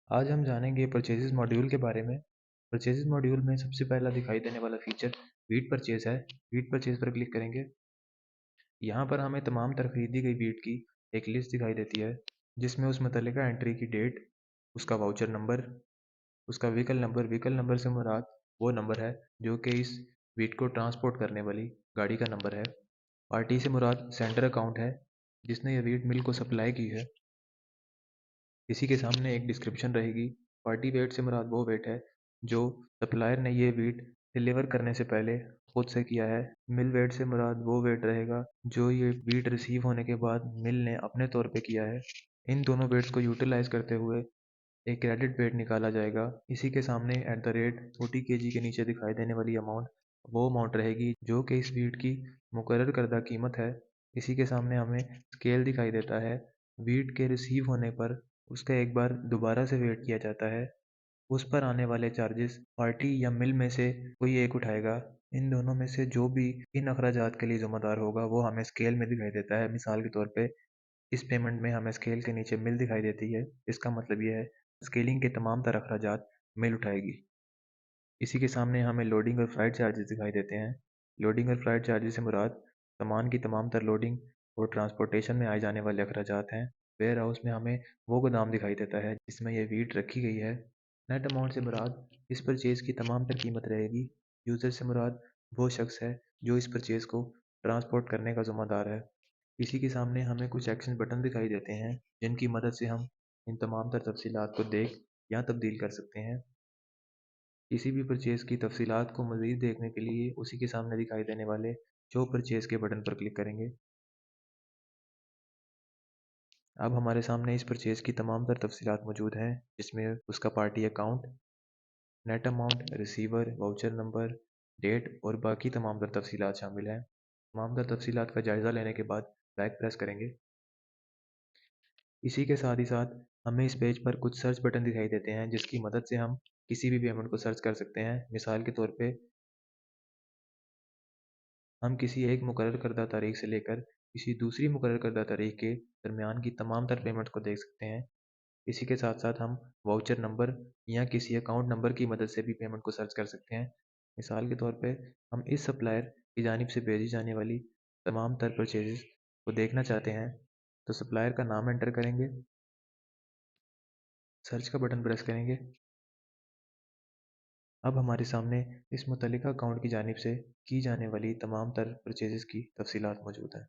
आज हम जानेंगे परचेजेस मॉड्यूल के बारे में। परचेजेस मॉड्यूल में सबसे पहला दिखाई देने वाला फीचर वीट परचेज है। वीट परचेज पर क्लिक करेंगे। यहाँ पर हमें तमाम तर खरीदी गई वीट की एक लिस्ट दिखाई देती है, जिसमें उस मुतल्लिका एंट्री की डेट, उसका वाउचर नंबर, उसका व्हीकल नंबर से मुराद वो नंबर है जो कि इस वीट को ट्रांसपोर्ट करने वाली गाड़ी का नंबर है। पार्टी से मुराद सेंडर अकाउंट है जिसने यह वीट मिल को सप्लाई की है। इसी के सामने एक डिस्क्रिप्शन रहेगी। पार्टी वेट से मुराद वो वेट है जो सप्लायर ने ये वीट डिलीवर करने से पहले खुद से किया है। मिल वेट से मुराद वो वेट रहेगा जो ये वीट रिसीव होने के बाद मिल ने अपने तौर पे किया है। इन दोनों वेट्स को यूटिलाइज करते हुए एक क्रेडिट वेट निकाला जाएगा। इसी के सामने एट द रेट 40 kg के नीचे दिखाई देने वाली अमाउंट वो अमाउंट रहेगी जो कि इस वीट की मुकर्रर करदा कीमत है। इसी के सामने हमें स्केल दिखाई देता है। वीट के रिसीव होने पर उसका एक बार दोबारा से वेट किया जाता है। उस पर आने वाले चार्जेस पार्टी या मिल में से कोई एक उठाएगा। इन दोनों में से जो भी इन अखराजात के लिए जिम्मेदार होगा वो हमें स्केल में दिखाई देता है। मिसाल के तौर पे इस पेमेंट में हमें स्केल के नीचे मिल दिखाई देती है। इसका मतलब यह है स्केलिंग के तमाम तर अखराजात मिल उठाएगी। इसी के सामने हमें लोडिंग और फ्लाइट चार्जेस दिखाई देते हैं। लोडिंग और फ्लाइट चार्जेस से मुराद सामान की तमाम तर लोडिंग और ट्रांसपोर्टेशन में आए जाने वाले अखराजात हैं। वेयर हाउस में हमें वो गोदाम दिखाई देता है जिसमें यह वीट रखी गई है। नेट अमाउंट से मुराद इस परचेज की तमाम तर कीमत रहेगी। यूज़र से मुराद वो शख्स है जो इस परचेज को ट्रांसपोर्ट करने का ज़िम्मेदार है। इसी के सामने हमें कुछ एक्शन बटन दिखाई देते हैं जिनकी मदद से हम इन तमाम तर तफसीलात को देख या तब्दील कर सकते हैं। किसी भी परचेज की तफसीलात को मज़ीद देखने के लिए उसी के सामने दिखाई देने वाले शो परचेज के बटन पर क्लिक करेंगे। अब हमारे सामने इस परचेज की तमाम तर तफसीलात मौजूद हैं, जिसमें उसका party account, net amount, receiver, voucher number, date और बाकी तमाम तर तफसीलात शामिल हैं। तमाम तर तफसीलात का जायज़ा लेने के बाद बैक प्रेस करेंगे। इसी के साथ ही साथ हमें इस पेज पर कुछ सर्च बटन दिखाई देते हैं जिसकी मदद से हम किसी भी पेमेंट को सर्च कर सकते हैं। मिसाल के तौर पे हम किसी एक मुकर्रर करदा तारीख से लेकर किसी दूसरी मुकर्रर करदा तारीख के दरमियान की तमाम तर पेमेंट्स को देख सकते हैं। इसी के साथ साथ हम वाउचर नंबर या किसी अकाउंट नंबर की मदद से भी पेमेंट को सर्च कर सकते हैं। मिसाल के तौर पे हम इस सप्लायर की जानिब से भेजी जाने वाली तमाम तर परचेजेस को देखना चाहते हैं, तो सप्लायर का नाम एंटर करेंगे, सर्च का बटन प्रेस करेंगे। अब हमारे सामने इस मुतल्लिका अकाउंट की जानिब से की जाने वाली तमाम तर परचेजेस की तफसीलात मौजूद हैं।